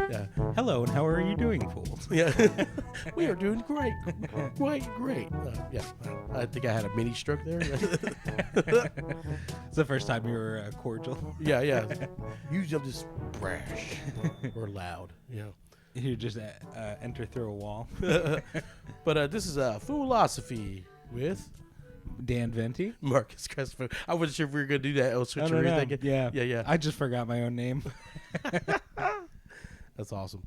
Yeah. Hello, and how are you doing, fools? Yeah. We are doing great. Great. Yeah. I think I had a mini stroke there. It's the first time you were cordial. Yeah. Usually I'm just brash or loud, You just enter through a wall. But this is Foolosophy with Dan Venti. Marcus Crespo. I wasn't sure if we were going to do that. I'll switch No. everything. Yeah. I just forgot my own name. That's awesome.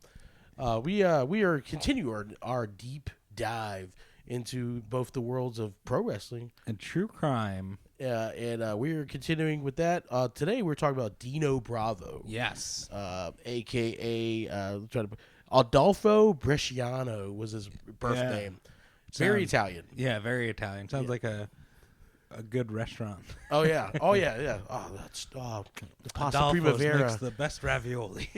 We are continuing our deep dive into both the worlds of pro wrestling and true crime. And we are continuing with that. Today we're talking about Dino Bravo. Yes. A.K.A. Adolfo Bresciano was his birth name. Very Italian. Yeah, very Italian. Sounds like a good restaurant. Oh yeah. Oh that's the pasta Adolfo's primavera. makes the best ravioli.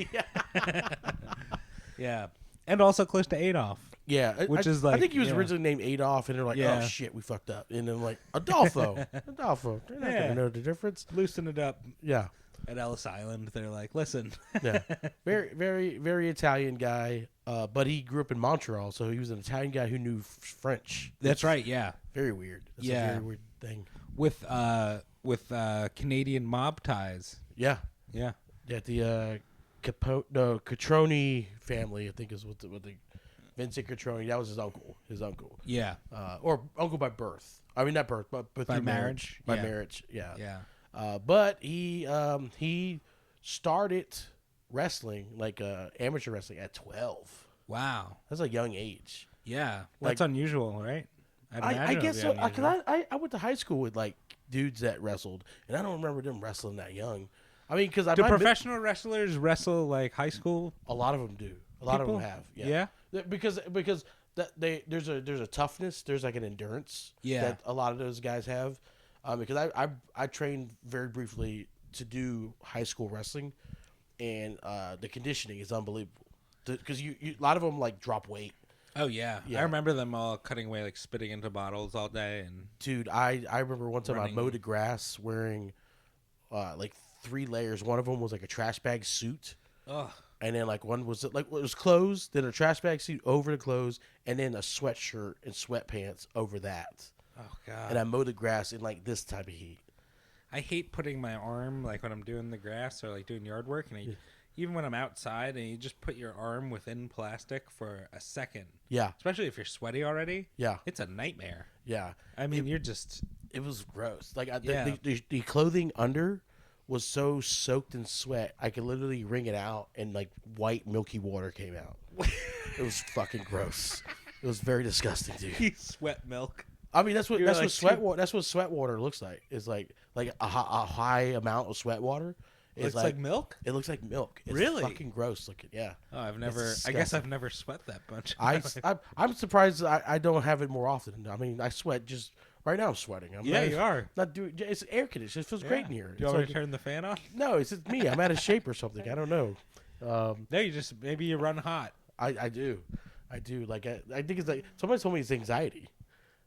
Yeah, and also close to Adolf. Yeah, which is like I think he was originally named Adolf, and they're like, oh shit, we fucked up, and then like Adolfo. They're not gonna know the difference. Loosen it up. Yeah. At Ellis Island, they're like, listen. Yeah, very Italian guy, but he grew up in Montreal, so he was an Italian guy who knew French. That's right. Yeah. Very weird. That's a very weird thing. With Canadian mob ties. Yeah. Yeah. Yeah. The Catroni family, I think, is what the Vincent Catroni. That was his uncle. Yeah. Or uncle by birth. I mean, not birth, but by through marriage. By marriage. Yeah. Yeah. But he started wrestling, like amateur wrestling, at 12. Wow. That's a young age. Yeah. Like, that's unusual, right? I guess so. Because I went to high school with like dudes that wrestled, and I don't remember them wrestling that young. I mean, because do professional wrestlers wrestle like high school? A lot of them do. A lot of them have. Yeah. Because there's a toughness. There's like an endurance. That a lot of those guys have. Because I trained very briefly to do high school wrestling, and the conditioning is unbelievable. Because a lot of them like drop weight. Oh yeah. I remember them all cutting away, like spitting into bottles all day. And dude, I remember one time I mowed the grass wearing like 3 layers. One of them was like a trash bag suit. Ugh. And then like one was like it was clothes, then a trash bag suit over the clothes, and then a sweatshirt and sweatpants over that. Oh god. And I mowed the grass in like this type of heat. I hate putting my arm like when I'm doing the grass or like doing yard work, and even when I'm outside and you just put your arm within plastic for a second. Yeah. Especially if you're sweaty already. Yeah. It's a nightmare. Yeah. I mean, you're just. It was gross. Like the clothing under was so soaked in sweat, I could literally wring it out and like white milky water came out. It was fucking gross. It was very disgusting, dude. You sweat milk. I mean, that's what sweat water looks like. It's like a high amount of sweat water. It looks like milk? It looks like milk. It's really? fucking gross looking. Yeah. Oh, I guess I've never sweat that much. I'm surprised I don't have it more often. I mean, I sweat just right now. I'm sweating. You are. Not doing. It's air conditioned. It feels great in here. Do you want me to turn the fan on? No, it's just me. I'm out of shape or something. I don't know. No, maybe you run hot. I do. Like I think it's like somebody told me it's anxiety.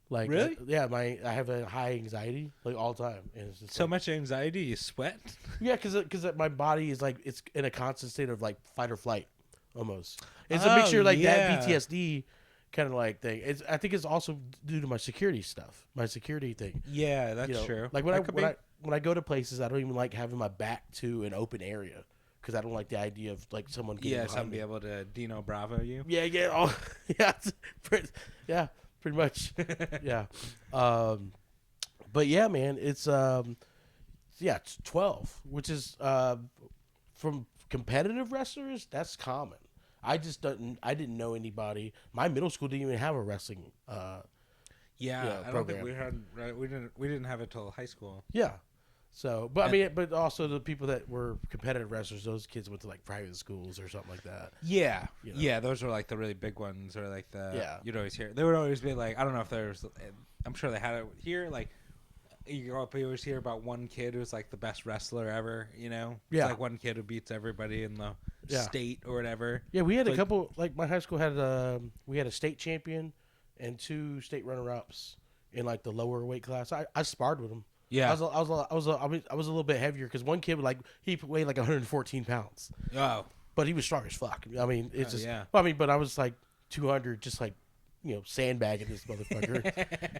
Like really? I have a high anxiety like all the time, and it's just so much anxiety you sweat. Yeah, because my body is like it's in a constant state of like fight or flight, almost. It's a mixture like that PTSD kind of like thing. I think it's also due to my security stuff, my security thing. Yeah, that's true. Like when I go to places, I don't even like having my back to an open area. Because I don't like the idea of like someone getting behind me. Be able to Dino Bravo you. Yeah, pretty much. Yeah, but yeah, man, it's 12, which is from competitive wrestlers. That's common. I didn't know anybody. My middle school didn't even have a wrestling. I don't think we didn't have it till high school. Yeah. So, but I mean, but also the people that were competitive wrestlers, those kids went to like private schools or something like that. Yeah, yeah, those were like the really big ones, or like you'd always hear. They would always be like, I don't know if there's, I'm sure they had it here. Like you grow up, you always hear about one kid who's like the best wrestler ever. You know, it's like one kid who beats everybody in the state or whatever. Yeah, we had a couple. Like my high school had we had a state champion and 2 state runner-ups in like the lower weight class. I sparred with them. Yeah, I was a little bit heavier because one kid he weighed like 114 pounds. Oh, but he was strong as fuck. I mean, it's just. Yeah. Well, I mean, but I was like 200, just like sandbagging this motherfucker,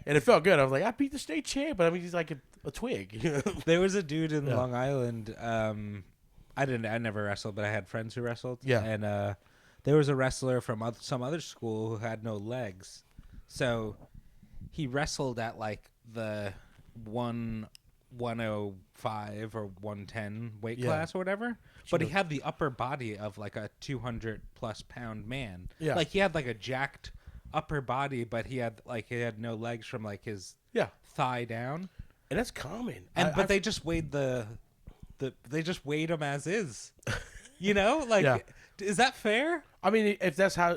and it felt good. I was like, I beat the state champ, but I mean, he's like a twig. There was a dude in Long Island. I never wrestled, but I had friends who wrestled. Yeah, and there was a wrestler from some other school who had no legs, so he wrestled at like the 105 or 110 weight class or whatever. But he had the upper body of like a 200+ pound man. Yeah, like he had like a jacked upper body, but he had no legs from like his thigh down, and that's common. But they just weighed they just weighed him as is. Is that fair? I mean, if that's how, I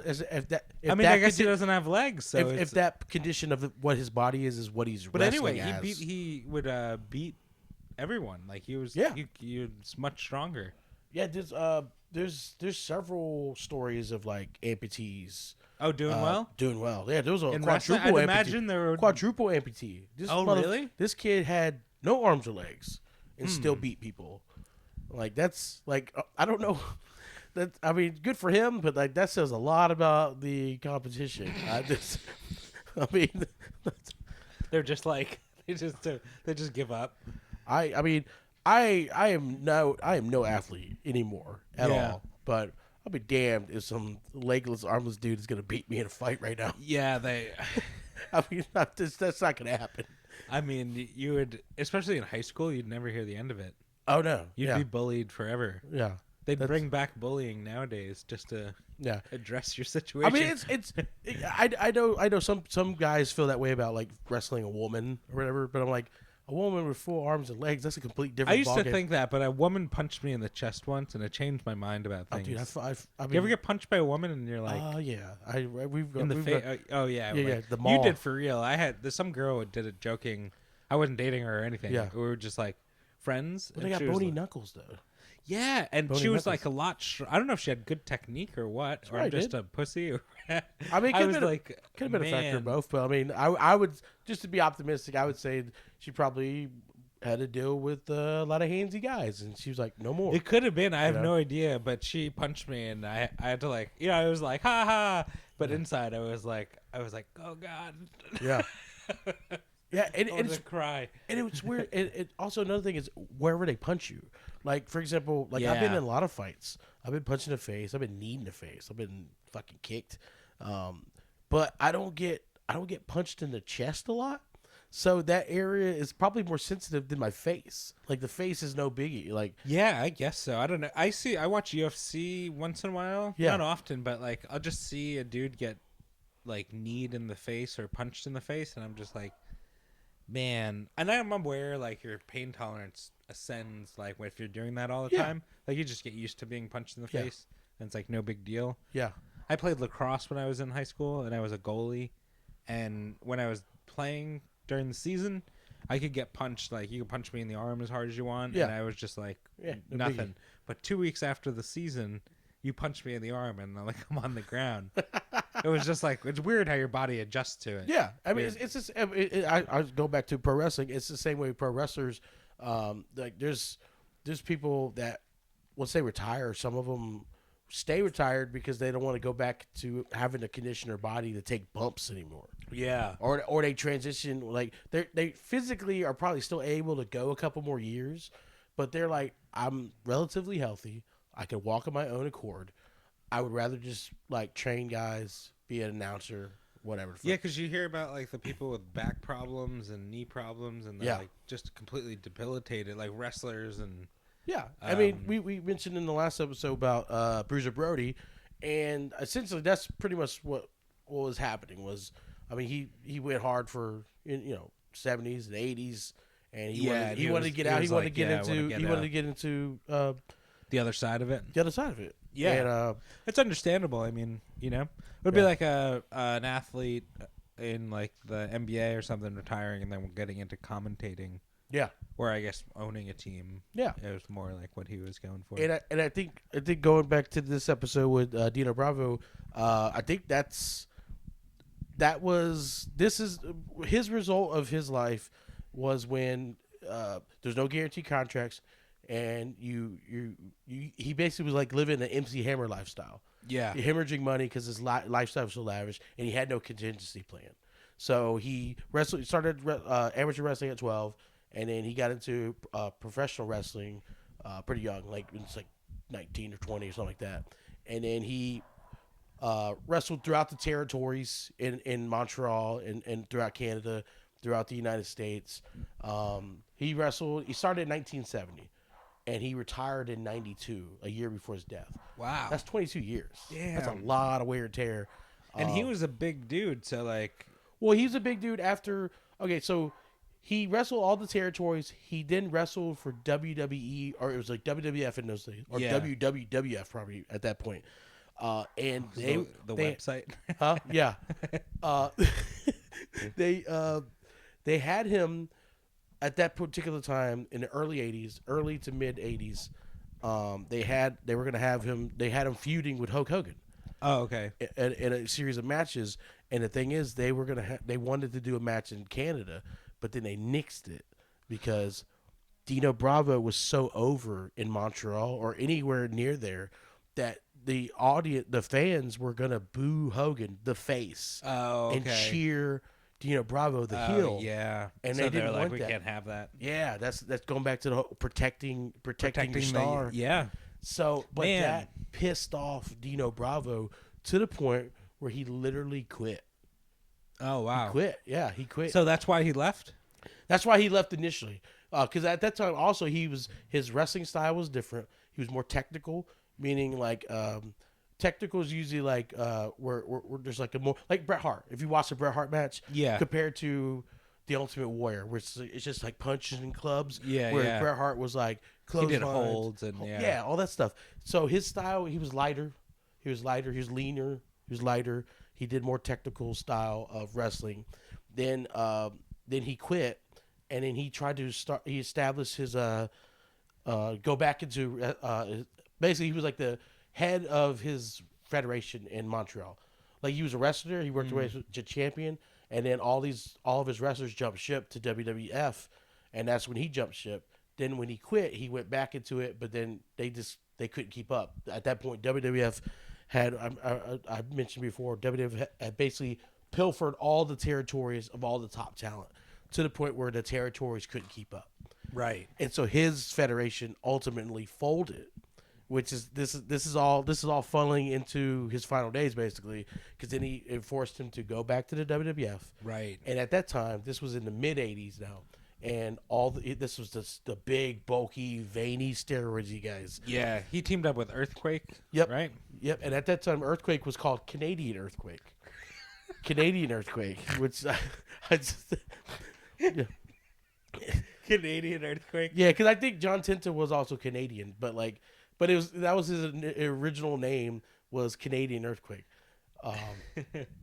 guess he doesn't have legs. So if that condition of what his body is what he's. But anyway, he would beat everyone. Like he was. Yeah, he was much stronger. Yeah, there's several stories of like amputees. Oh, doing well. Doing well. Yeah, there was a quadruple amputee. Imagine there were quadruple amputee. Really? This kid had no arms or legs and still beat people. Like that's like I don't know. That I mean, good for him, but like that says a lot about the competition. They're just like they just give up. I am no athlete anymore at all. But I'll be damned if some legless, armless dude is gonna beat me in a fight right now. Yeah, they. I mean, that's not gonna happen. I mean, you would, especially in high school, you'd never hear the end of it. Oh no, you'd be bullied forever. Yeah. They'd bring back bullying nowadays just to address your situation. I mean, I know some guys feel that way about like wrestling a woman or whatever, but I'm like, a woman with full arms and legs, that's a complete different. I used to think that, but a woman punched me in the chest once, and it changed my mind about things. Oh, dude, I mean, you ever get punched by a woman and you're like, yeah, we've in the face. Oh yeah, the mall. You did for real. There's some girl who did it joking. I wasn't dating her or anything. Yeah, we were just like friends. Well, they got bony knuckles though. Yeah, and she was like a lot. I don't know if she had good technique or what, or I'm just a pussy. I mean, could have been a factor of both. But I mean, I would just to be optimistic, I would say she probably had to deal with a lot of handsy guys, and she was like, no more. It could have been. I have no idea, but she punched me, and I had to like, I was like, ha ha. But inside, I was like, oh god. Yeah. Yeah, and it's cry. And it's weird. It also another thing is wherever they punch you. Like for example, I've been in a lot of fights. I've been punched in the face. I've been kneed in the face. I've been fucking kicked. But I don't get punched in the chest a lot. So that area is probably more sensitive than my face. Like the face is no biggie. Like yeah, I guess so. I don't know. I watch UFC once in a while. Yeah. Not often, but like I'll just see a dude get like kneed in the face or punched in the face, and I'm just like, man. And I'm aware like your pain tolerance ascends like if you're doing that all the time. Like you just get used to being punched in the face, and it's like no big deal. Yeah. I played lacrosse when I was in high school, and I was a goalie. And when I was playing during the season, I could get punched. Like you could punch me in the arm as hard as you want, and I was just like nothing. Biggie. But 2 weeks after the season, you punched me in the arm, and I'm on the ground. It was just like it's weird how your body adjusts to it. Yeah, I mean it's just I go back to pro wrestling. It's the same way pro wrestlers. Like there's people that once they retire, some of them stay retired because they don't want to go back to having to condition their body to take bumps anymore. Yeah. Or they transition, like they physically are probably still able to go a couple more years, but they're like, I'm relatively healthy. I can walk on my own accord. I would rather just like train guys, be an announcer, whatever. Yeah, because you hear about like the people with back problems and knee problems, and they're like just completely debilitated, like wrestlers and. Yeah, I mean, we mentioned in the last episode about Bruiser Brody, and essentially that's pretty much what was happening. Was I mean, he went hard for 70s and 80s, and he wanted to get out. He wanted to get into the other side of it. The other side of it. Yeah, and, it's understandable. I mean, it would be like an athlete in like the NBA or something retiring and then getting into commentating. Yeah, or I guess owning a team. Yeah, it was more like what he was going for. And I think going back to this episode with Dino Bravo, I think this is his result of his life was when there's no guaranteed contracts, and he basically was like living an MC Hammer lifestyle. Yeah, hemorrhaging money because his lifestyle was so lavish, and he had no contingency plan. So he started amateur wrestling at 12, and then he got into professional wrestling pretty young, like it's like 19 or 20 or something like that. And then he wrestled throughout the territories in Montreal and throughout Canada, throughout the United States. He started in 1970. And he retired in 92, a year before his death. Wow. That's 22 years. Yeah. That's a lot of wear and tear. And he was a big dude, so like... Well, he was a big dude after... Okay, so he wrestled all the territories. He then wrestled for WWE, or it was like WWF in those days, or WWF probably at that point. And the website? Huh? Yeah. They had him... At that particular time in the early to mid 80s, they had him feuding with Hulk Hogan. Oh, okay. In a series of matches, and the thing is, they wanted to do a match in Canada, but then they nixed it because Dino Bravo was so over in Montreal or anywhere near there that the fans were gonna boo Hogan, the face, and cheer Dino Bravo, the heel. Yeah. And so they didn't want we that. can't have that. Yeah, that's going back to the whole protecting your star. Yeah. So, but that pissed off Dino Bravo to the point where he literally quit. Oh, wow. He quit. Yeah, he quit. So that's why he left? That's why he left initially. Because at that time, also, his wrestling style was different. He was more technical, meaning like... technical is usually like where there's like a more like Bret Hart. If you watch a Bret Hart match, compared to the Ultimate Warrior, where it's just like punches and clubs. Where Bret Hart was like he did holds and all that stuff. So his style, he was lighter. He was leaner. He was lighter. He did more technical style of wrestling. Then he quit, and then he tried to start. He established his go back into basically he was like the head of his federation in Montreal. Like he was a wrestler, he worked away to champion, and then all of his wrestlers jumped ship to WWF, and that's when he jumped ship. Then when he quit, he went back into it, but then they couldn't keep up. At that point, WWF had I mentioned before, WWF had basically pilfered all the territories of all the top talent to the point where the territories couldn't keep up. Right. And so his federation ultimately folded. Which is this is all funneling into his final days basically, because then it forced him to go back to the WWF. Right. And at that time, this was in the mid '80s now, and this was the big bulky veiny steroidy guys. Yeah, he teamed up with Earthquake. Yep. Right. Yep. And at that time, Earthquake was called Canadian Earthquake. Canadian Earthquake, which I just yeah. Canadian Earthquake. Yeah, because I think John Tenta was also Canadian, but that was his original name was Canadian Earthquake,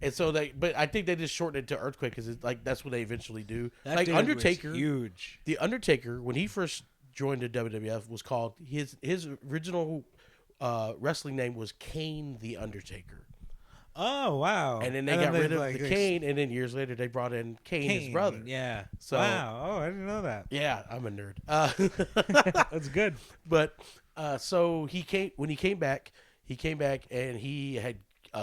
and so but I think they just shortened it to Earthquake because it's like that's what they eventually do. That like dude Undertaker, was huge. The Undertaker when he first joined the WWF was called his original wrestling name was Kane the Undertaker. Oh wow! And then they got rid of the Kane, and then years later they brought in Kane, his brother. Yeah. So wow! Oh, I didn't know that. Yeah, I'm a nerd. That's good. But so when he came back, and he had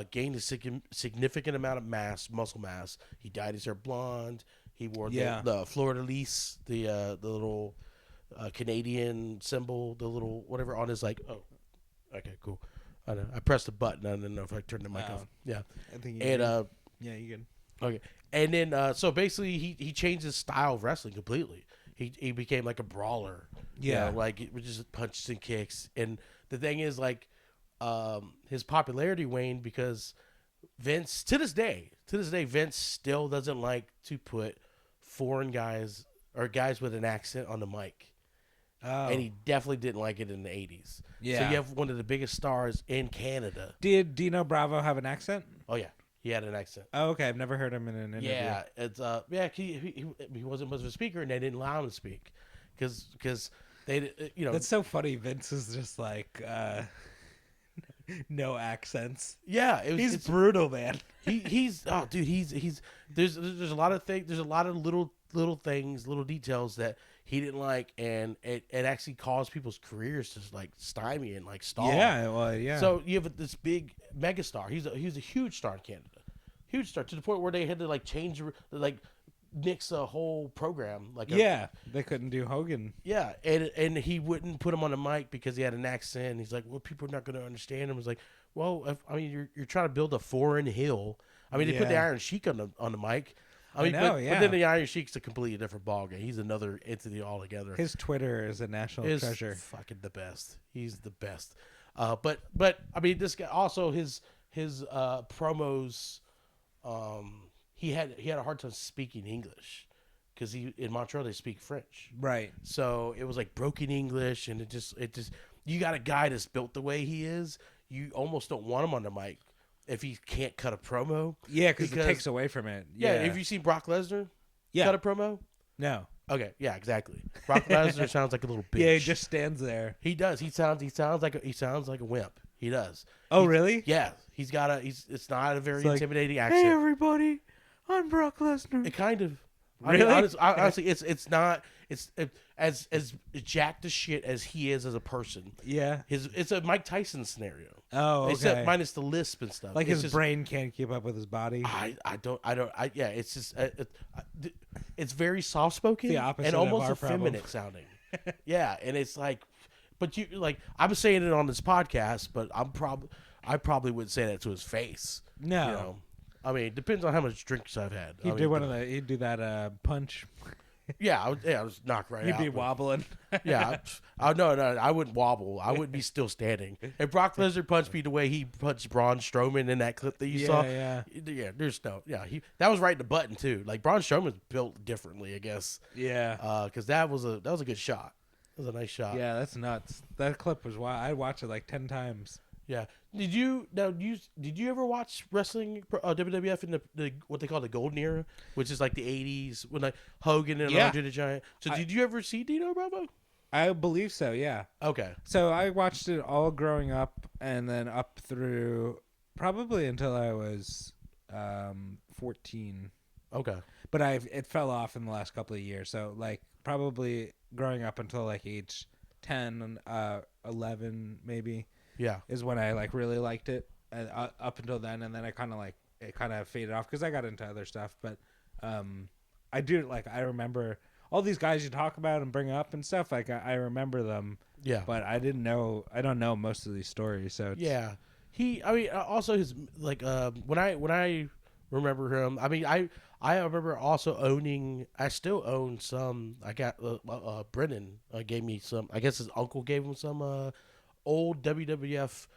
gained a significant amount of muscle mass. He dyed his hair blonde. He wore the fleur-de-lis, the little Canadian symbol, the little whatever on his like. Oh, okay, cool. I know. I pressed a button. I didn't know if I turned the mic off. Yeah. I think you you can. Okay. And then so basically he changed his style of wrestling completely. He became like a brawler. Yeah. Like it was just punches and kicks. And the thing is like his popularity waned because Vince to this day Vince still doesn't like to put foreign guys or guys with an accent on the mic. Oh. And he definitely didn't like it in the 80s. Yeah. So you have one of the biggest stars in Canada. Did Dino Bravo have an accent? Oh, yeah. He had an accent. Oh, okay. I've never heard him in an interview. Yeah. It's he wasn't much of a speaker, and they didn't allow him to speak. Because they, That's so funny. Vince is just like, no accents. Yeah. He's brutal, man. He's there's a lot of things. There's a lot of little things, little details that he didn't like, and it actually caused people's careers to like stymie and like stall. Yeah, well, yeah. So you have this big megastar. He's a huge star in Canada, huge star to the point where they had to like change, like nix a whole program. Like they couldn't do Hogan. Yeah, and he wouldn't put him on the mic because he had an accent. He's like, well, people are not going to understand him. It's like, well, you're trying to build a foreign hill. I mean, they put the Iron Sheik on the mic. I mean, but then the Iron Sheik's a completely different ballgame. He's another entity altogether. His Twitter is a national treasure. Fucking the best. He's the best. But I mean, this guy also his promos. He had a hard time speaking English because in Montreal they speak French. Right. So it was like broken English, and it just you got a guy that's built the way he is. You almost don't want him on the mic if he can't cut a promo. Yeah, because it takes away from it. Yeah. Have you seen Brock Lesnar cut a promo? No. Okay. Yeah. Exactly. Brock Lesnar sounds like a little bitch. Yeah, he just stands there. He does. He sounds like a wimp. He does. Oh, really? Yeah. It's not a very intimidating accent. Hey, everybody. I'm Brock Lesnar. It kind of. Really? I mean, honestly, it's not. It's as jacked as shit as he is as a person. Yeah. It's a Mike Tyson scenario. Oh, okay. Except minus the lisp and stuff. Like his brain can't keep up with his body. Yeah. It's just. It's very soft spoken and almost effeminate sounding. Yeah, and it's like, but you like I'm saying it on this podcast, but I probably wouldn't say that to his face. No. You know? I mean, it depends on how much drinks I've had. He'd do that punch. Yeah, I was knocked right out. He'd be wobbling. Yeah. No, I wouldn't wobble. I wouldn't be still standing. If Brock Lesnar punched me the way he punched Braun Strowman in that clip that you saw. Yeah. There's no. Yeah, that was right in the button too. Like Braun Strowman's built differently, I guess. Yeah. Because that was a good shot. That was a nice shot. Yeah, that's nuts. That clip was wild. I watched it like 10 times. Yeah. Did you ever watch wrestling WWF in the what they call the golden era, which is like the 80s when like Hogan and Andre the Giant? So did you ever see Dino Bravo? I believe so, yeah. Okay. So I watched it all growing up and then up through probably until I was 14. Okay. But it fell off in the last couple of years. So like probably growing up until like age 10 and 11 maybe. Yeah, is when I like really liked it, and up until then, and then it kind of faded off because I got into other stuff. But I remember all these guys you talk about and bring up and stuff. Like I remember them. Yeah, but I don't know most of these stories. So also his like when I remember him. I mean I remember also owning. I still own some. I got Brennan gave me some. I guess his uncle gave him some. Old WWF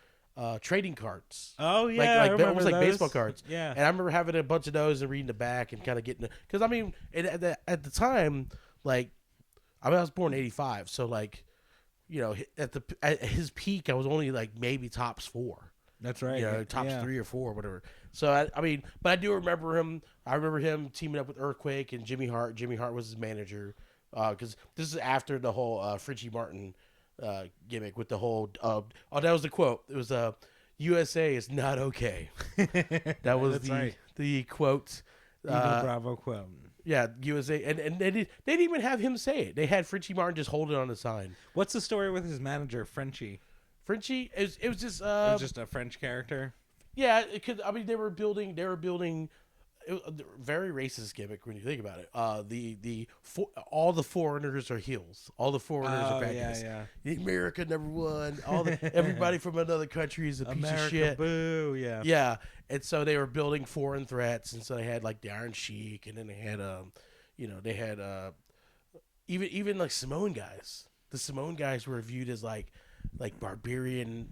trading cards. Oh yeah, like almost like baseball cards. Yeah, and I remember having a bunch of those and reading the back and kind of getting because I mean at the time like I was born in '85, so like at his peak I was only like maybe tops 4. That's right. Tops 3 or 4, whatever. So I mean, but I do remember him. I remember him teaming up with Earthquake and Jimmy Hart. Jimmy Hart was his manager because this is after the whole Fritchie Martin. Gimmick with the whole that was the quote. It was USA is not okay. That was the quote. Dino Bravo quote. Yeah, USA and they didn't even have him say it. They had Fritchie Martin just hold it on the sign. What's the story with his manager Frenchie? Frenchie it was just it was just a French character. Yeah, because I mean they were building very racist gimmick when you think about it. All the foreigners are heels. All the foreigners are bad guys. Yeah. America number one. Everybody from another country is a piece of shit. Boo. Yeah. Yeah. And so they were building foreign threats, and so they had like the Iron Sheik, and then they had even like Samoan guys. The Samoan guys were viewed as like barbarian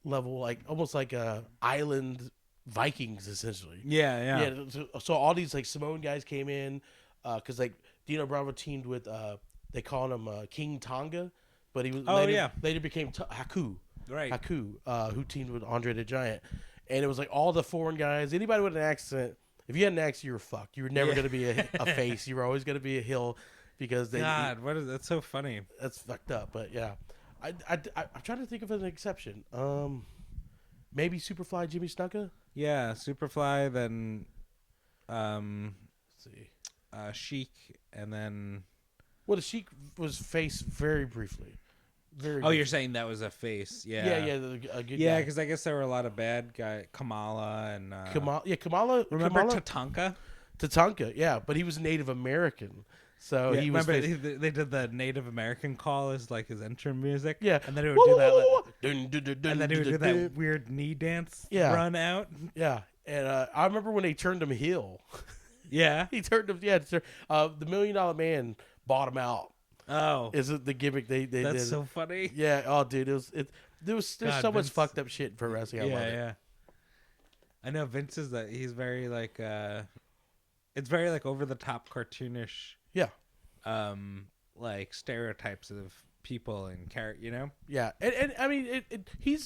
level, like almost like a island. Vikings essentially. Yeah. So all these like Samoan guys came in because like Dino Bravo teamed with they called him King Tonga, but he was later became Haku. Right. Haku, who teamed with Andre the Giant, and it was like all the foreign guys. Anybody with an accent, if you had an accent, you were fucked. You were never going to be a face. You were always going to be a heel because they. God, that's so funny. That's fucked up, but yeah, I'm trying to think of an exception. Maybe Superfly Jimmy Snuka. Yeah, Superfly, then let's see. Sheik, and then Well, the Sheik was face very briefly. You're saying that was a face? Yeah, yeah, a good yeah. guy. Because I guess there were a lot of bad guys. Kamala and Kamala. Remember Tatanka? Tatanka, yeah, but he was Native American, so he was. Remember they did the Native American call as like his intro music. Yeah, and then he would do that. And then he would do that weird knee dance. Run out. Yeah, and I remember when they turned him heel. Yeah, he turned him. Yeah, the $1 Million Man bought him out. Oh, is it the gimmick they did? That's so funny. Yeah. Oh, dude, there's so much fucked up shit for wrestling. I love it. Yeah. I know Vince is that he's very like it's very like over the top cartoonish. Yeah. Like stereotypes of people and character, you know. Yeah, and I mean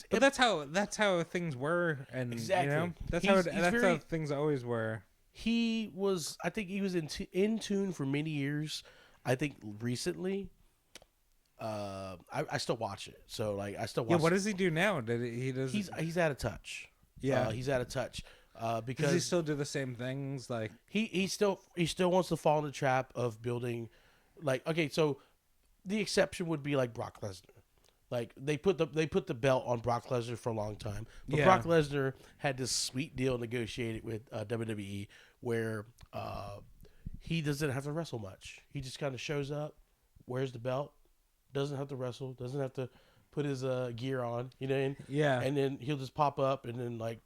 But that's how things were, and exactly. You know, that's how things always were. He was, I think, he was in tune for many years. I think recently, I still watch it. So like, I still watch. Yeah, what does he do now? He's out of touch. Yeah, he's out of touch. Because does he still do the same things? Like he still wants to fall in the trap of building, like, okay, so the exception would be like Brock Lesnar. Like they put the belt on Brock Lesnar for a long time, but Brock Lesnar had this sweet deal negotiated with WWE where he doesn't have to wrestle much. He just kind of shows up, wears the belt, doesn't have to wrestle, doesn't have to put his gear on, you know. Yeah. And then he'll just pop up, and then like,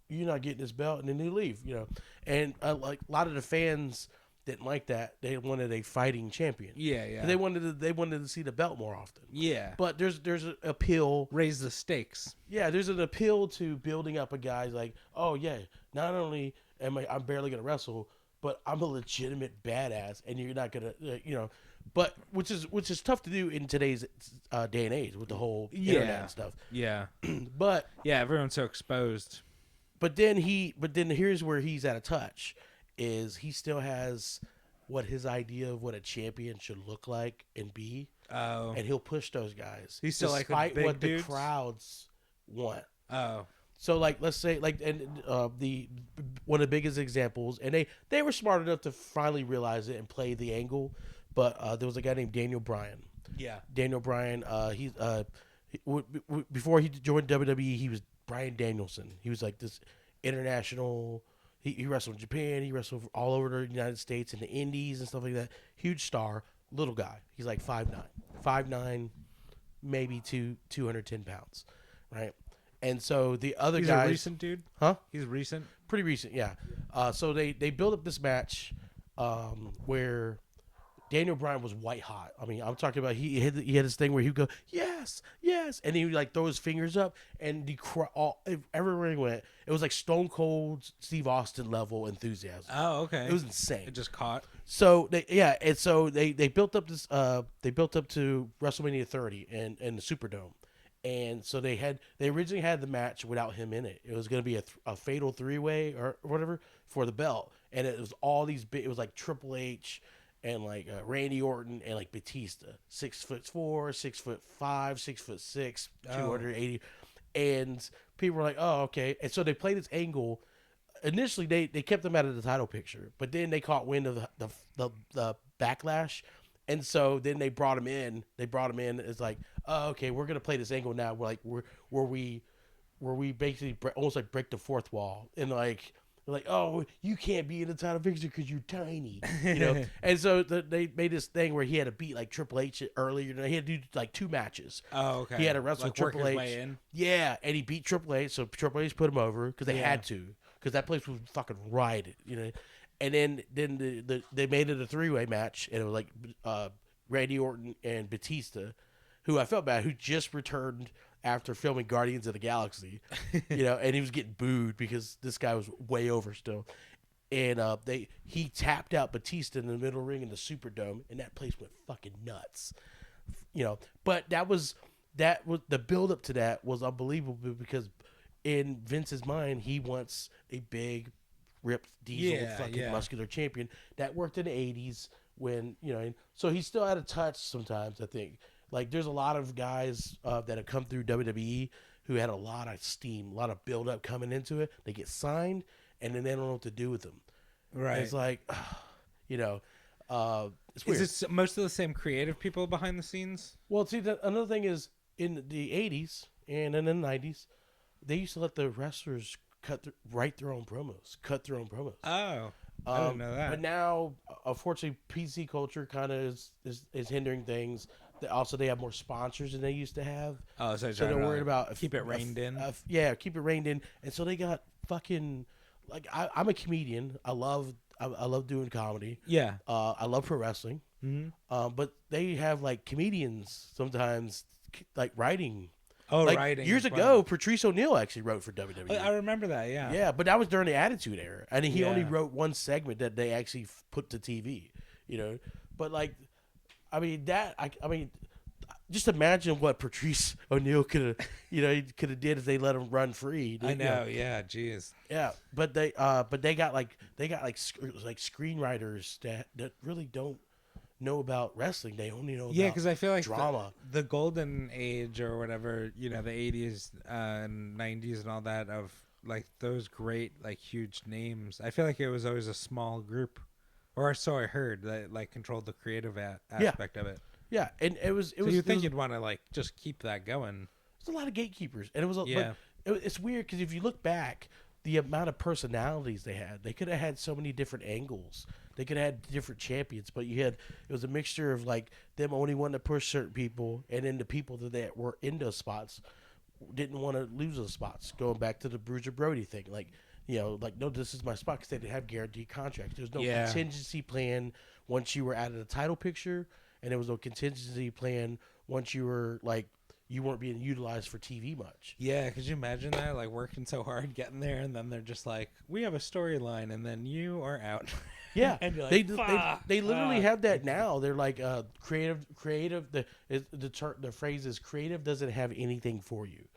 you're not getting this belt, and then you leave, you know. And like a lot of the fans didn't like that. They wanted a fighting champion. Yeah. They wanted to see the belt more often. Yeah. But there's an appeal. Raise the stakes. Yeah, there's an appeal to building up a guy like, oh yeah, not only I'm barely gonna wrestle, but I'm a legitimate badass, and you're not gonna, you know. But which is tough to do in today's day and age with the whole internet and stuff. Yeah. But yeah, everyone's so exposed. But then here's where he's out of touch. Is he still has what his idea of what a champion should look like and be? Oh, and he'll push those guys. He's still despite like what dudes? The crowds want. Oh, so like let's say like the one of the biggest examples, and they were smart enough to finally realize it and play the angle. But there was a guy named Daniel Bryan. Yeah, Daniel Bryan. Before he joined WWE, he was Bryan Danielson. He was like this international. He wrestled in Japan. He wrestled all over the United States and the Indies and stuff like that. Huge star, little guy. He's like 5'9", maybe 210 pounds, right? And so the other guys. He's a recent dude, huh? He's recent, pretty recent, yeah. So they built up this match where Daniel Bryan was white hot. I mean, I'm talking about he had this thing where he'd go, yes, and he would like throw his fingers up, and everywhere he went, it was like Stone Cold Steve Austin level enthusiasm. Oh, okay. It was insane. It just caught. So they built up this they built up to WrestleMania 30 in the Superdome. And so they originally had the match without him in it. It was going to be a fatal 3-way or whatever for the belt, and it was all these big. It was like Triple H and like Randy Orton and like Batista, 6'4", 6'5", 6'6", 280, and people were like, "Oh, okay." And so they played this angle. Initially, they kept them out of the title picture, but then they caught wind of the backlash, and so then they brought him in. It's like, "Oh, okay, we're gonna play this angle now. We're like where we basically almost like break the fourth wall and like." They're like, oh, you can't be in the title picture because you're tiny, you know. And so they made this thing where he had to beat like Triple H earlier. He had to do like 2 matches. Oh, okay. He had to wrestle like Triple H. Way in. Yeah, and he beat Triple H. So Triple H put him over because they had to, because that place was fucking rioted, you know. And then they made it a 3-way match, and it was like Randy Orton and Batista, who I felt bad, who just returned after filming Guardians of the Galaxy, you know, and he was getting booed because this guy was way over still. And he tapped out Batista in the middle ring in the Superdome, and that place went fucking nuts, you know. But that was the build up to that was unbelievable because in Vince's mind, he wants a big, ripped, diesel, muscular champion that worked in the '80s when, you know. And so he's still out of touch sometimes, I think. Like, there's a lot of guys that have come through WWE who had a lot of steam, a lot of build-up coming into it. They get signed, and then they don't know what to do with them. Right. And it's like, you know, It's weird. Is it most of the same creative people behind the scenes? Well, see, another thing is in the 80s and in the 90s, they used to let the wrestlers write their own promos, cut their own promos. Oh, I didn't know that. But now, unfortunately, PC culture kind of is hindering things. Also, they have more sponsors than they used to have. Oh, so they're worried about keep it reined in. Keep it reined in. And so they got fucking like I'm a comedian. I love doing comedy. Yeah. I love pro wrestling. Mm-hmm. But they have like comedians sometimes like writing. Oh, like, writing. Years ago, Patrice O'Neal actually wrote for WWE. I remember that, yeah. Yeah, but that was during the Attitude Era. And he only wrote one segment that they actually put to TV, you know. But, like, I mean, just imagine what Patrice O'Neal could have did if they let him run free. I know, yeah, jeez. Yeah, but they got screenwriters that really don't know about wrestling. They only know because I feel like drama. The golden age or whatever, the 80s and 90s and all that of like those great like huge names. I feel like it was always a small group, or so I heard, that like controlled the creative aspect of it. Yeah, and it was. So you think you'd want to like just keep that going? There's a lot of gatekeepers, and it was. It's weird because if you look back, the amount of personalities they could have had so many different angles. They could have had different champions, but it was a mixture of like them only wanting to push certain people, and then the people that were in those spots didn't want to lose those spots. Going back to the Bruiser Brody thing, no, this is my spot because they didn't have guaranteed contracts. There's no contingency plan once you were out of the title picture, and there was no contingency plan once you were like you weren't being utilized for TV much. Yeah, could you imagine that? Like working so hard, getting there, and then they're just like, "We have a storyline," and then you are out. Yeah, and you're like, they literally have that now. They're like creative. The phrase is creative doesn't have anything for you,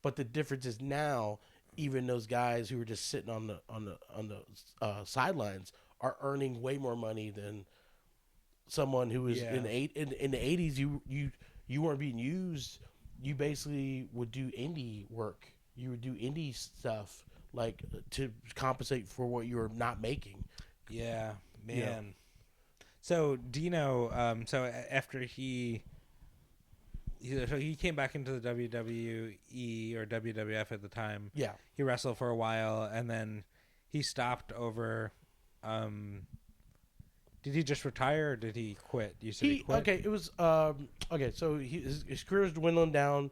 but the difference is now even those guys who were just sitting on the sidelines are earning way more money than someone who was in the 80s. You weren't being used. You basically would do indie work. You would do indie stuff like to compensate for what you were not making. Yeah, man. Yeah. So Dino, so after he came back into the WWE or WWF at the time. Yeah. He wrestled for a while, and then he stopped over. Did he just retire, or did he quit? You said he quit? Okay, it was so his career was dwindling down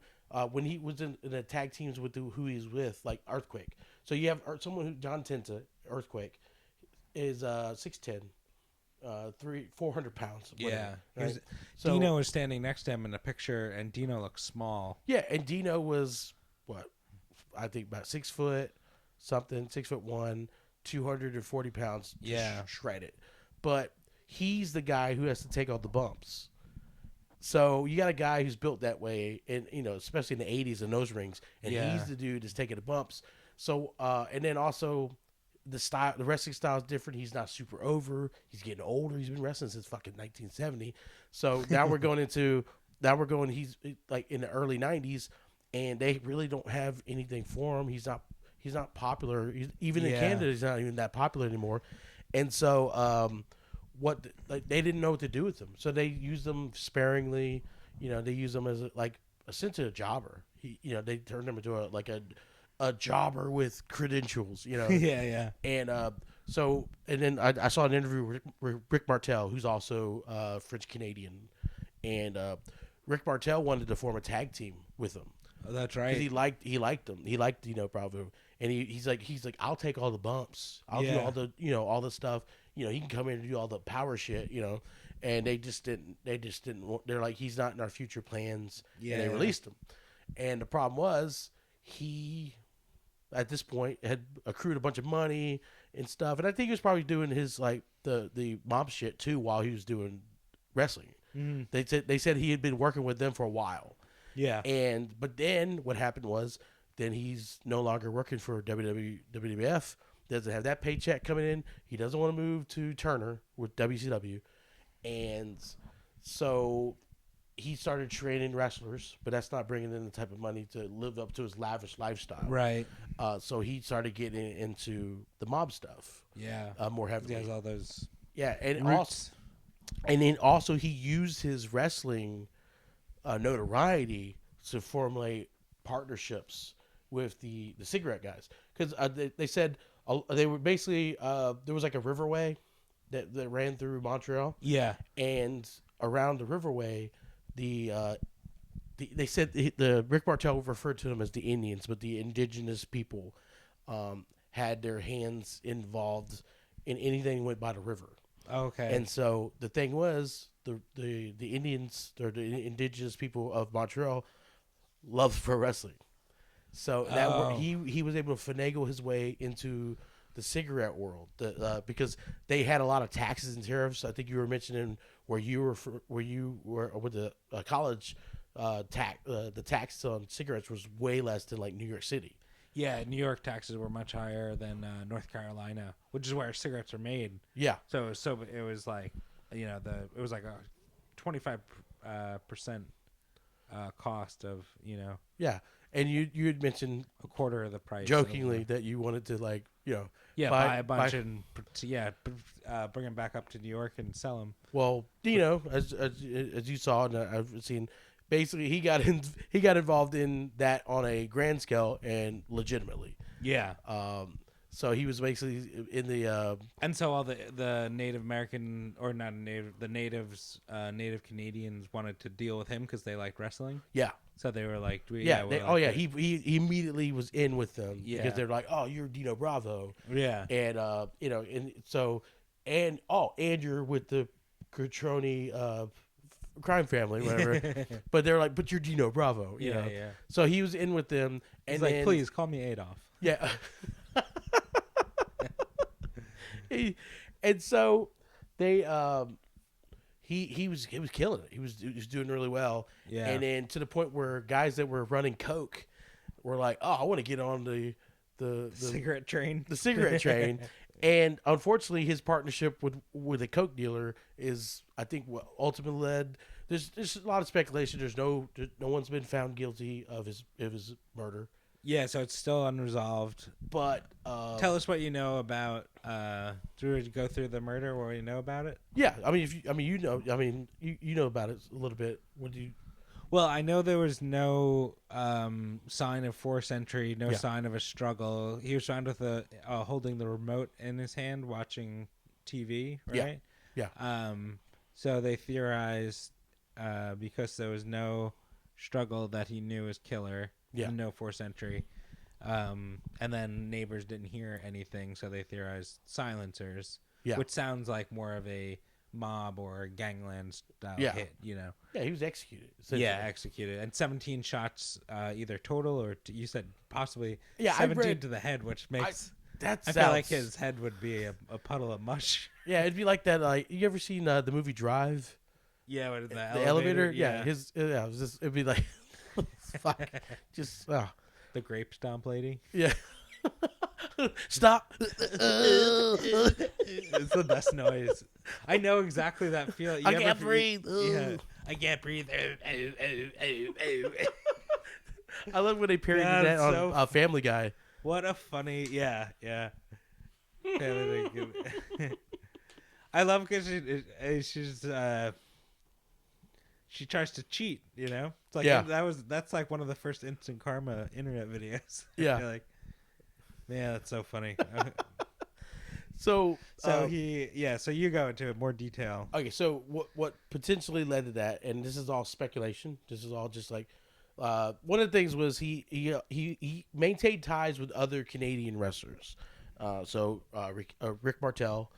when he was in the tag teams with who he's with, like Earthquake. So you have someone who John Tenta, Earthquake, is 6'10", 400 pounds. Yeah, right? So Dino was standing next to him in the picture, and Dino looked small. Yeah, and Dino was I think about 6 foot something, 6'1", 240 pounds. Yeah, shredded. But he's the guy who has to take all the bumps. So you got a guy who's built that way, and especially in the 80s in those rings, and he's the dude that's taking the bumps. So and then also the wrestling style is different. He's not super over. He's getting older. He's been wrestling since fucking 1970. So now he's like in the early 90s, and they really don't have anything for him. He's not popular. Even in Canada, he's not even that popular anymore. And so they didn't know what to do with him. So they used them sparingly. They use them as essentially a jobber. They turned him into a jobber with credentials. Yeah. And then I saw an interview with Rick Martel, who's also French Canadian, and Rick Martel wanted to form a tag team with him. Oh, that's right. He liked him. He liked Dino Bravo, and he's like I'll take all the bumps. I'll do all the all the stuff. He can come in and do all the power shit. And they just didn't. They're like, he's not in our future plans. Yeah. And they released him, and the problem was he, at this point, had accrued a bunch of money and stuff, and I think he was probably doing his the mob shit too while he was doing wrestling. Mm-hmm. They said he had been working with them for a while. Yeah. But then what happened was then he's no longer working for WWF, doesn't have that paycheck coming in. He doesn't want to move to Turner with WCW. And so he started training wrestlers, but that's not bringing in the type of money to live up to his lavish lifestyle. Right. So he started getting into the mob stuff. Yeah. More heavily. He has all those and roots. And then also he used his wrestling notoriety to formulate partnerships with the cigarette guys, because they said they were basically there was like a riverway that ran through Montreal. Yeah, and around the riverway, they said the Rick Martel referred to them as the Indians, but the indigenous people had their hands involved in anything that went by the river. Okay. And so the thing was, the Indians, or the indigenous people of Montreal, loved pro wrestling. So he was able to finagle his way into the cigarette world, because they had a lot of taxes and tariffs. I think you were mentioning where you were with the college the tax on cigarettes was way less than like New York City. Yeah, New York taxes were much higher than North Carolina, which is where cigarettes are made. Yeah. So it was like, it was like a 25% cost of, Yeah, and you had mentioned a quarter of the price. Jokingly that you wanted to buy a bunch and bring them back up to New York and sell them. Well, as you saw and I've seen, basically he got involved in that on a grand scale and legitimately. Yeah. So he was basically in the and so all the Native American, or not native, the natives, Native Canadians wanted to deal with him because they liked wrestling. Yeah. So they were like, he immediately was in with them. Yeah. Because they're like, oh, you're Dino Bravo. Yeah. And and you're with the Catroni crime family, whatever. But they're like, but you're Dino Bravo. You know? Yeah. So he was in with them, and he's like, please call me Adolf. Yeah. And so they he was killing it. He was doing really well. Yeah. And then to the point where guys that were running coke were like, "Oh, I want to get on the cigarette train." The cigarette train. And unfortunately, his partnership with a coke dealer is, I think, what ultimately led. There's a lot of speculation. No one's been found guilty of his murder. Yeah, so it's still unresolved. But tell us what you know about. Do we go through the murder? What you know about it? Yeah, I mean, you know about it a little bit. What do you? Well, I know there was no sign of forced entry, no sign of a struggle. He was found with holding the remote in his hand, watching TV, right? Yeah. So they theorized because there was no struggle that he knew his killer. Yeah. No forced entry. And then neighbors didn't hear anything, so they theorized silencers. Yeah. Which sounds like more of a mob or gangland style hit, Yeah, he was executed. Yeah, executed. And 17 shots either total or you said possibly 17 to the head, which makes... I feel like his head would be a puddle of mush. Yeah, it'd be like that. You ever seen the movie Drive? Yeah, with the elevator? Yeah, it'd be like... Fuck. Just the grape stomp lady. Yeah. Stop. It's the best noise. I know exactly that feeling. I can't breathe. Yeah. I can't breathe. I love when they parodied that on Family Guy. What a funny, yeah. I love because she's she tries to cheat, It's like that's like one of the first instant karma internet videos. Yeah. You're like, man, that's so funny. So you go into more detail. Okay, so what potentially led to that, and this is all speculation. This is all just like one of the things was he maintained ties with other Canadian wrestlers. Rick Martel.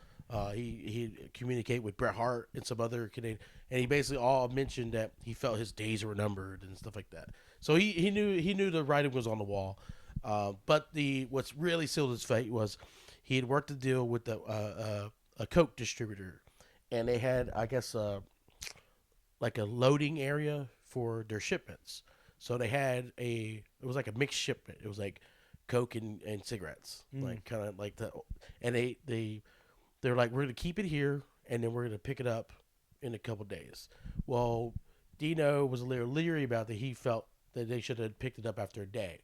He communicate with Bret Hart and some other Canadian, and he basically all mentioned that he felt his days were numbered and stuff like that. So he knew the writing was on the wall. But what's really sealed his fate was he had worked a deal with a Coke distributor, and they had, I guess, like a loading area for their shipments. So they had it was like a mixed shipment. It was like Coke and cigarettes, like kind of like that. And they're like, we're going to keep it here, and then we're going to pick it up in a couple days. Well, Dino was a little leery about that. He felt that they should have picked it up after a day.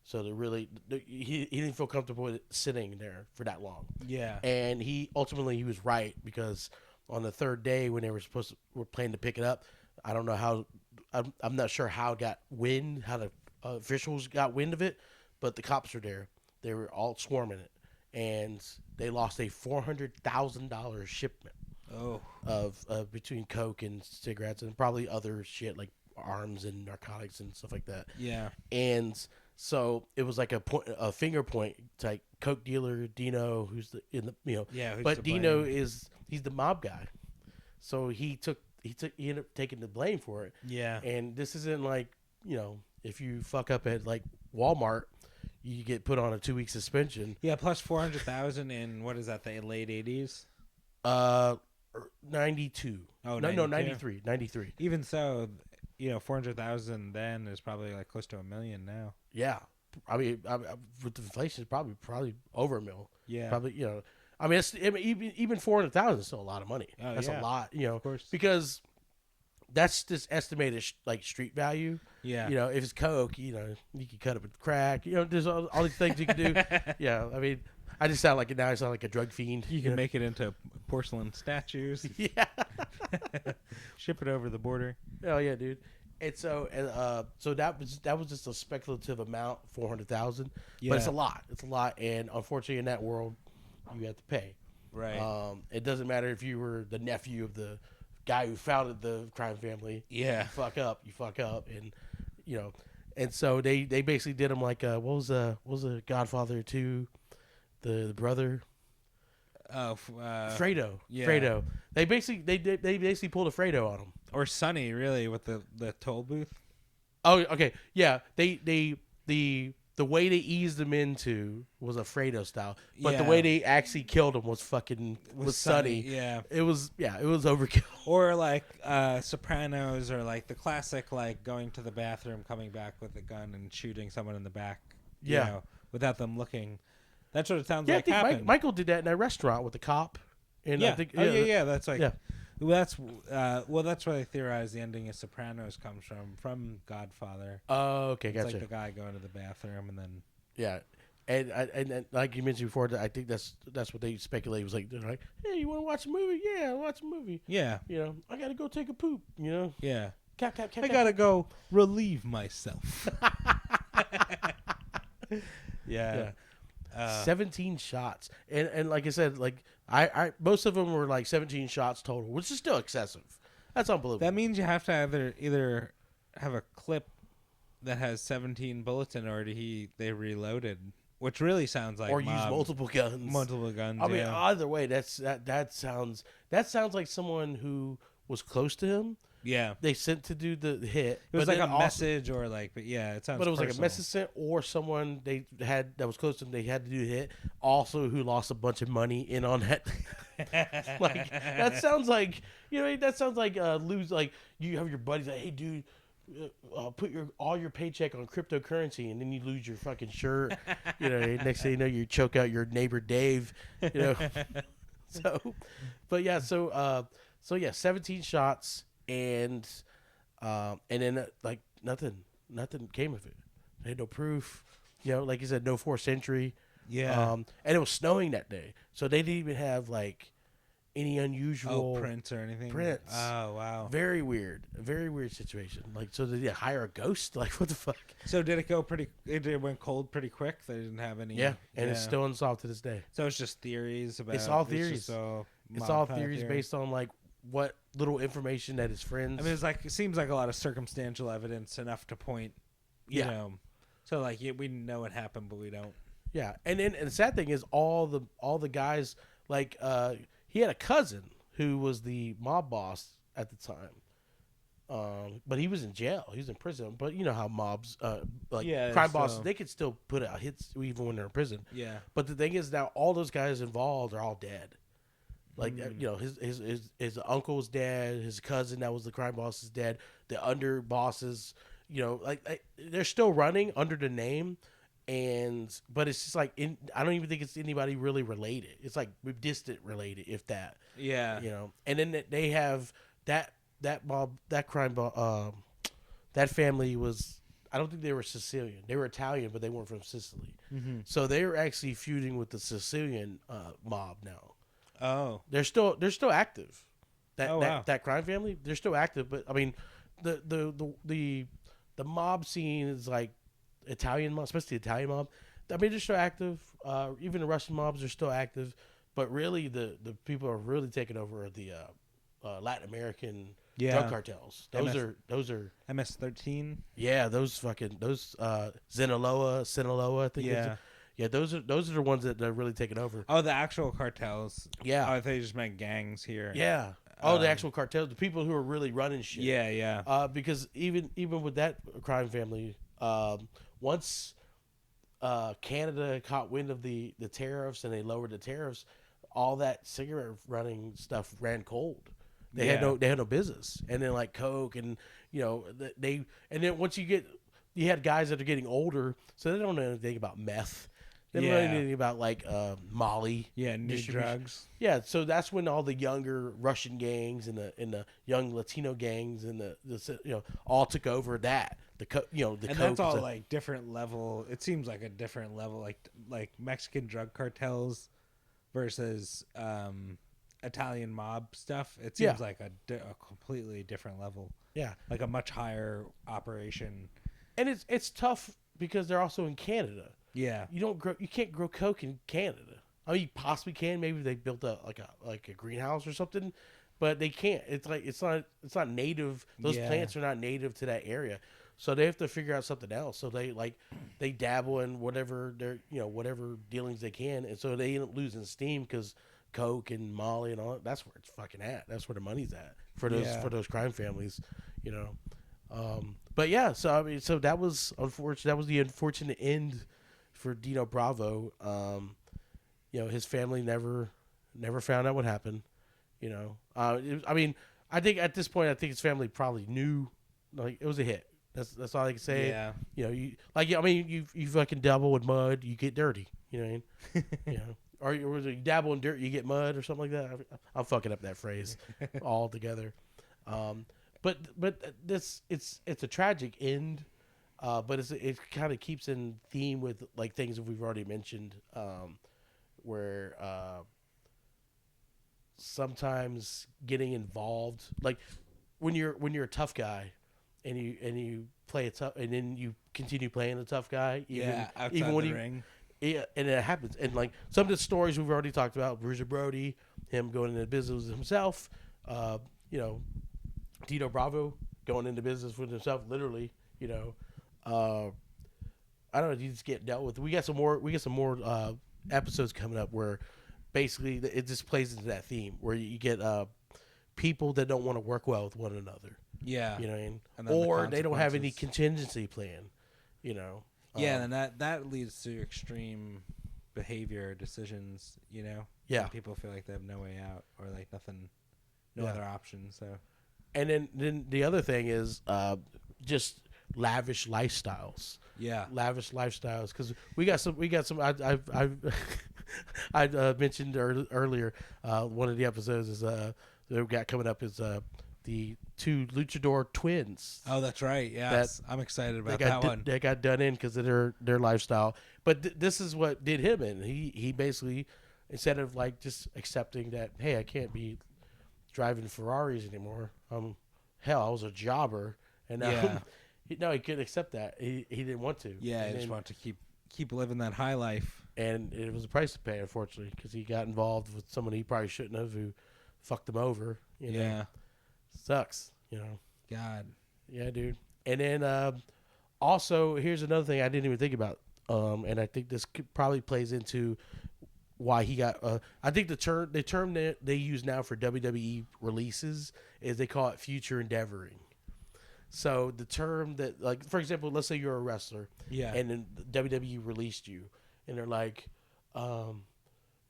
So he didn't feel comfortable with it sitting there for that long. Yeah. And he was right, because on the third day when they were planning to pick it up. I don't know how. I'm not sure how it got wind, how the officials got wind of it, but the cops were there. They were all swarming it, and they lost a $400,000 shipment. Oh, of between coke and cigarettes and probably other shit like arms and narcotics and stuff like that. Yeah, and so it was like a finger point to like coke dealer Dino, who's but Dino he's the mob guy, so he ended up taking the blame for it. Yeah, and this isn't like if you fuck up at like Walmart, you get put on a 2-week suspension. Yeah, plus 400,000 in what is that? The late 80s. 92. Oh, no, 93. Even so, 400,000 then is probably like close to $1 million now. Yeah, I mean, with the inflation, it's probably over $1 million. Yeah, probably. I mean, even 400,000 is still a lot of money. Oh, that's a lot. Of course, because that's just estimated like street value. Yeah. If it's coke, you can cut it with crack. There's all these things you can do. Yeah, I mean. I just sound like it now. I sound like a drug fiend. You can make it into porcelain statues. Yeah. Ship it over the border. Oh yeah, dude. And so that was just a speculative amount, 400,000. Yeah. But it's a lot. It's a lot, and unfortunately, in that world, you have to pay. Right. It doesn't matter if you were the nephew of the guy who founded the crime family. Yeah. You fuck up, and and so they basically did him like what was a Godfather 2. The brother, Fredo. Yeah. Fredo. They basically pulled a Fredo on him. Or Sonny, really, with the toll booth. Oh, okay, yeah. The way they eased him into was a Fredo style, but the way they actually killed him was Sonny. Yeah, it was overkill. Or like Sopranos, or like the classic, like going to the bathroom, coming back with a gun and shooting someone in the back. Yeah, without them looking. That's what it sounds like I think happened. Michael did that in a restaurant with the cop. And yeah. I think, That's like. Yeah. Well, that's why I theorize the ending of Sopranos comes from Godfather. Oh, okay, gotcha. It's like the guy going to the bathroom and then. Yeah, and like you mentioned before, I think that's what they speculate was like. They're like, hey, you want to watch a movie? Yeah, I'll watch a movie. Yeah. I gotta go take a poop. Yeah. Cap. I gotta go relieve myself. Yeah. 17 shots, and like I said, like I most of them were like 17 shots total, which is still excessive. That's unbelievable. That means you have to either have a clip that has 17 bullets in it, or they reloaded, which really sounds like or use multiple guns. I mean, either way, that sounds like someone who was close to him. Yeah, they sent to do the hit. It was like a message, or like, but yeah, it sounds. But it was personal. like a message sent, or someone they had that was close to them. They had to do the hit. Also, who lost a bunch of money in on that. Like that sounds like lose. Like you have your buddies like, hey, dude, put all your paycheck on cryptocurrency, and then you lose your fucking shirt. Next thing you know, you choke out your neighbor Dave. So, but yeah, so 17 shots. And then like nothing came of it. They had no proof. Like you said, no forced entry. Yeah. And it was snowing that day, so they didn't even have like any unusual prints or anything. Prints. Oh wow. Very weird situation. Like, so did they hire a ghost? Like, what the fuck? So did it go it went cold pretty quick? They didn't have any. Yeah, and it's still unsolved to this day. So it's just theories about. It's all theories. It's all theories based on like what little information that his friends. I mean, it seems like a lot of circumstantial evidence enough to point. So like we know it happened, but we don't. Yeah, and the sad thing is all the guys, like he had a cousin who was the mob boss at the time, but he was in jail. He was in prison. But you know how mobs, crime bosses, they could still put out hits even when they're in prison. Yeah. But the thing is now all those guys involved are all dead. Like his uncle was dead. His cousin that was the crime boss is dead. The under bosses, like they're still running under the name, but it's just like I don't even think it's anybody really related. It's like distant related, if that. Yeah. And then they have that mob, that crime that family was. I don't think they were Sicilian. They were Italian, but they weren't from Sicily. Mm-hmm. So they were actually feuding with the Sicilian mob now. Oh, they're still active. that crime family, they're still active. But I mean, the mob scene is like Italian mob, especially the Italian mob. I mean, they're still active. Even the Russian mobs are still active. But really, the people are really taking over the Latin American drug cartels. Those are MS-13. Yeah, those Sinaloa. I think. Yeah, those are the ones that are really taking over. Oh, the actual cartels. Yeah, I thought you just meant gangs here. Yeah. Oh, the actual cartels, the people who are really running shit. Yeah. Because even with that crime family, once Canada caught wind of the tariffs and they lowered the tariffs, all that cigarette running stuff ran cold. They had no business. And then like Coke and and then once you had guys that are getting older, so they don't know anything about meth. They don't know anything about like Molly. Yeah, new drugs. Yeah, so that's when all the younger Russian gangs and the young Latino gangs and the all took over that. And that's all like different level. It seems like a different level, like Mexican drug cartels versus Italian mob stuff. It seems like a completely different level. Yeah, like a much higher operation. And it's tough because they're also in Canada. Yeah, you can't grow coke in Canada. I mean, you possibly can. Maybe they built a greenhouse or something, but they can't. It's not native. Those plants are not native to that area, so they have to figure out something else. So they dabble in whatever whatever dealings they can, and so they end up losing steam because coke and Molly and all that, that's where it's fucking at. That's where the money's at for those crime families, But yeah, so I mean, so that was unfortunate. That was the unfortunate end for Dino Bravo. His family never found out what happened. I mean, I think at this point, his family probably knew, like, it was a hit. That's all I can say. Yeah. You fucking dabble with mud, you get dirty. You know what I mean? Or you dabble in dirt, you get mud, or something like that. I'm fucking up that phrase altogether. But it's a tragic end. But it kind of keeps in theme with like things that we've already mentioned, where sometimes getting involved, like when you're a tough guy, and you play a tough, and then you continue playing the tough guy, even when the ring. Yeah, and it happens. And like some of the stories we've already talked about, Bruiser Brody, him going into business himself, Dino Bravo going into business with himself, literally, I don't know. You just get dealt with. We got some more episodes coming up where basically it just plays into that theme where you get people that don't want to work well with one another. Yeah, you know what I mean? Or they don't have any contingency plan. Yeah, and that leads to extreme behavior decisions. Yeah, when people feel like they have no way out or like no other option. So, and then the other thing is just lavish lifestyles. Yeah, lavish lifestyles, because we got some. I mentioned earlier. One of the episodes is that we got coming up is the two luchador twins. Oh, that's right. Yeah, I'm excited about that one. They got done in because of their lifestyle. But this is what did him in. He basically, instead of like just accepting that, hey, I can't be driving Ferraris anymore. Hell, I was a jobber, and now no, he couldn't accept that. He didn't want to. Yeah, he just wanted to keep living that high life. And it was a price to pay, unfortunately, because he got involved with someone he probably shouldn't have, who fucked him over. Yeah. Sucks, God. Yeah, dude. And then also, here's another thing I didn't even think about, and I think this probably plays into why he got. I think the term that they use now for WWE releases is they call it future endeavoring. So the term that, like, for example, let's say you're a wrestler, and then WWE released you, and they're like,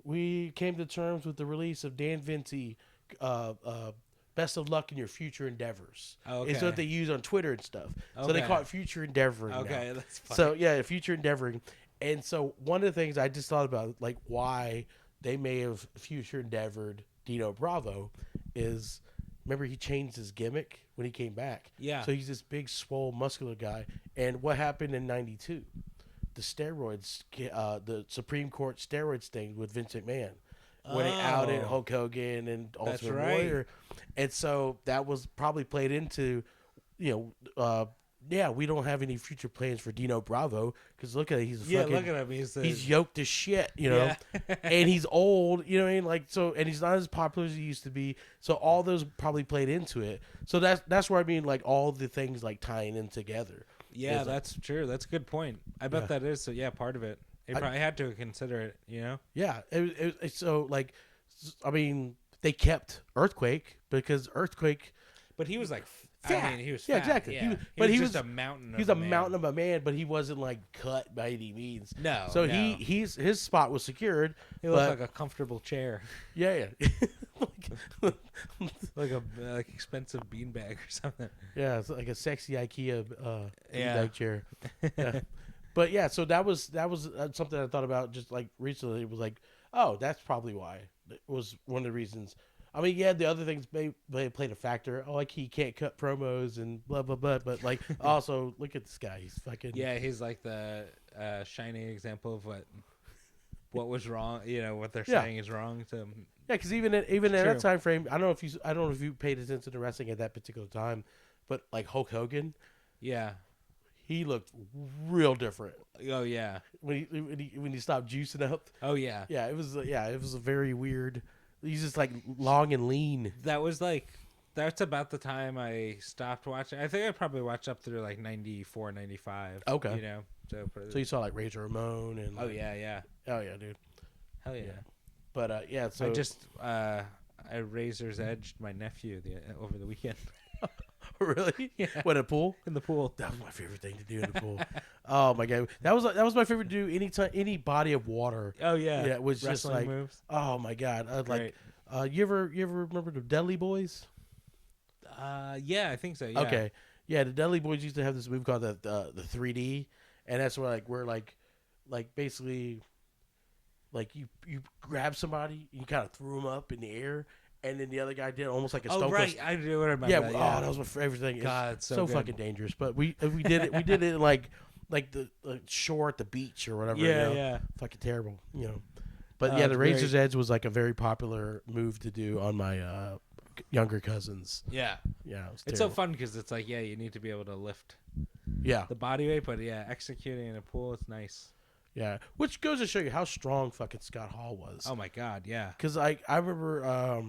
we came to terms with the release of Dan Venti. Best of luck in your future endeavors. Okay. It's what they use on Twitter and stuff. Okay. So they call it future endeavoring. Okay, now. That's funny. So yeah, future endeavoring. And so one of the things I just thought about, like why they may have future endeavored Dino Bravo, is remember he changed his gimmick when he came back. Yeah. So he's this big, swole, muscular guy. And what happened in '92? The steroids, the Supreme Court steroids thing with Vince McMahon. when it outed Hulk Hogan and Ultimate Warrior. And so that was probably played into, we don't have any future plans for Dino Bravo because look at it, he's look at him, he's yoked as shit, and he's old, you know what I mean? Like so, and he's not as popular as he used to be. So all those probably played into it. So that's where I mean, like all the things like tying in together. Yeah, that's true. That's a good point. I bet that is. So yeah, part of it. They probably had to consider it, Yeah. So like, I mean, they kept Earthquake because Earthquake. But he was like, fat. I mean, he was fat. Yeah, exactly. Yeah. He was just a mountain. He's a mountain of a man, but he wasn't like cut by any means. No. So his spot was secured. He looked like a comfortable chair. Yeah. like a expensive beanbag or something. Yeah, it's like a sexy IKEA beanbag chair. Yeah. But yeah, so that was something I thought about just like recently. It was like, oh, that's probably why. It was one of the reasons. I mean, yeah, the other things may played a factor. Oh, like he can't cut promos and blah blah blah. But like, also look at this guy. He's fucking. Yeah, he's like the shining example of what was wrong. What they're saying is wrong to him. Yeah, because even in that time frame, I don't know if you paid attention to wrestling at that particular time, but like Hulk Hogan. Yeah. He looked real different. Oh yeah. When he stopped juicing up. Oh yeah. Yeah, it was a very weird. He's just like long and lean. That's about the time I stopped watching. I think I probably watched up through like 94, 95. Okay. So you saw like Razor Ramon and. Oh yeah. Oh yeah, dude. Hell yeah. But yeah, so I just I razor's edged my nephew over the weekend. Really? Yeah. What, a pool? In the pool. That was my favorite thing to do in the pool. Oh my god, that was my favorite to do any body of water. Oh yeah. Yeah, it was wrestling just like moves. Oh my god, like you ever remember the Dudley Boys? Yeah, I think so. Yeah. Okay. Yeah, the Dudley Boys used to have this move called the 3D, and that's where we're basically like you grab somebody, you kind of threw them up in the air. And then the other guy did almost like a Stone right. I do remember that. Yeah. Oh, that was my favorite thing. God, it's so fucking dangerous. But we did it. We did it in like the shore at the beach or whatever. Yeah. Fucking terrible. But yeah, the Razor's Edge was like a very popular move to do on my younger cousins. Yeah. Yeah. It's so fun because it's like, you need to be able to lift. Yeah. The body weight, but executing in a pool is nice. Yeah, which goes to show you how strong fucking Scott Hall was. Oh my god, yeah. Because I remember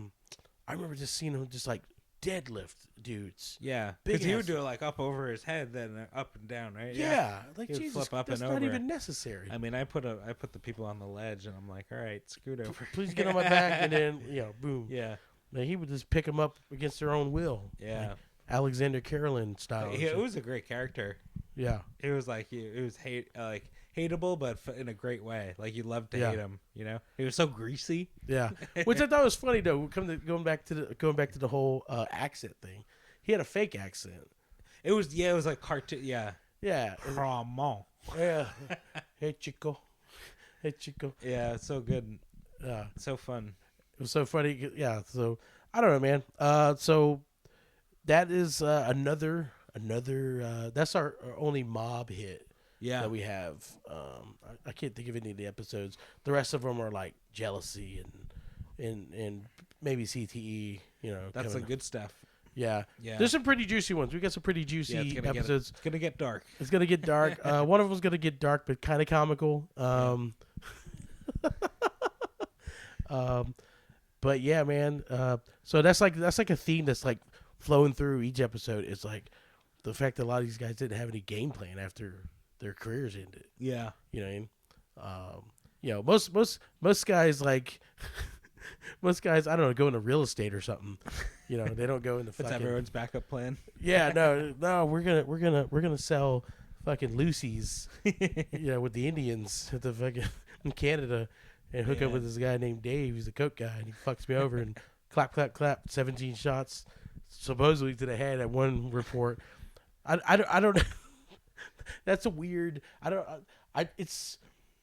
just seeing him just like deadlift dudes. Yeah, because he would do it like up over his head, then up and down, right? Yeah, like Jesus, flip up that's and not over. Even necessary. I mean, I put the people on the ledge, and I'm like, all right, scoot over. Please get on my back, and then boom. Yeah, man, he would just pick them up against their own will. Yeah, like Alexander Carolyn style. It was a great character. Yeah, it was like hateable, but in a great way. Like you loved to hate him. He was so greasy. Yeah, which I thought was funny though. Going back to the whole accent thing. He had a fake accent. It was like cartoon. Yeah. Come on. Yeah. Hey chico. Yeah, it's so good. So fun. It was so funny. Yeah. So I don't know, man. So that is another. That's our only mob hit. Yeah, that we have. I can't think of any of the episodes. The rest of them are like jealousy and maybe CTE. That's the good stuff. Yeah. There's some pretty juicy ones. We got some pretty juicy episodes. It's gonna get dark. It's gonna get dark. One of them's gonna get dark, but kind of comical. But yeah, man. So that's like a theme that's like flowing through each episode. It's like the fact that a lot of these guys didn't have any game plan after their careers ended. Yeah. You know what I mean? Most guys like most guys, I don't know, go into real estate or something. They don't go into fucking. That's everyone's backup plan. Yeah, no, we're gonna sell fucking Lucy's, with the Indians at the fucking in Canada, and hook up with this guy named Dave. He's a coke guy, and he fucks me over and clap, 17 shots, supposedly to the head at one report. I don't know. That's a weird.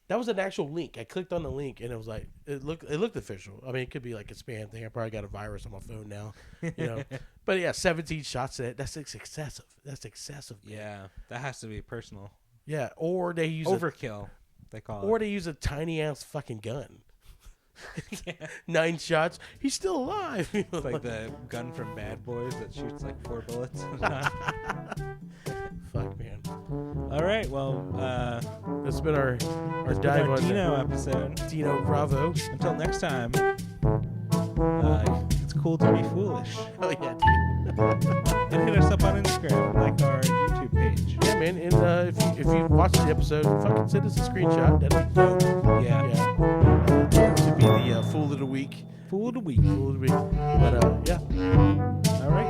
That was an actual link. I clicked on the link and it was like it looked official. I mean, it could be like a spam thing. I probably got a virus on my phone now, But yeah, 17 shots at it. That's excessive. Man. Yeah, that has to be personal. Yeah, or they use overkill. They call it. Or they use a tiny ass fucking gun. 9 shots. He's still alive. It's like the gun from Bad Boys that shoots like 4 bullets. Fuck, man. All right, well, that's been our dive on Dino episode. Dino Bravo. Until next time, it's cool to be foolish. Oh yeah, dude. And hit us up on Instagram, like our YouTube page. Yeah, man. And if you watch the episode, fucking send us a screenshot. That'd be dope. Yeah. To be the Fool of the Week. Fool of the Week. Fool of the Week. But yeah. All right.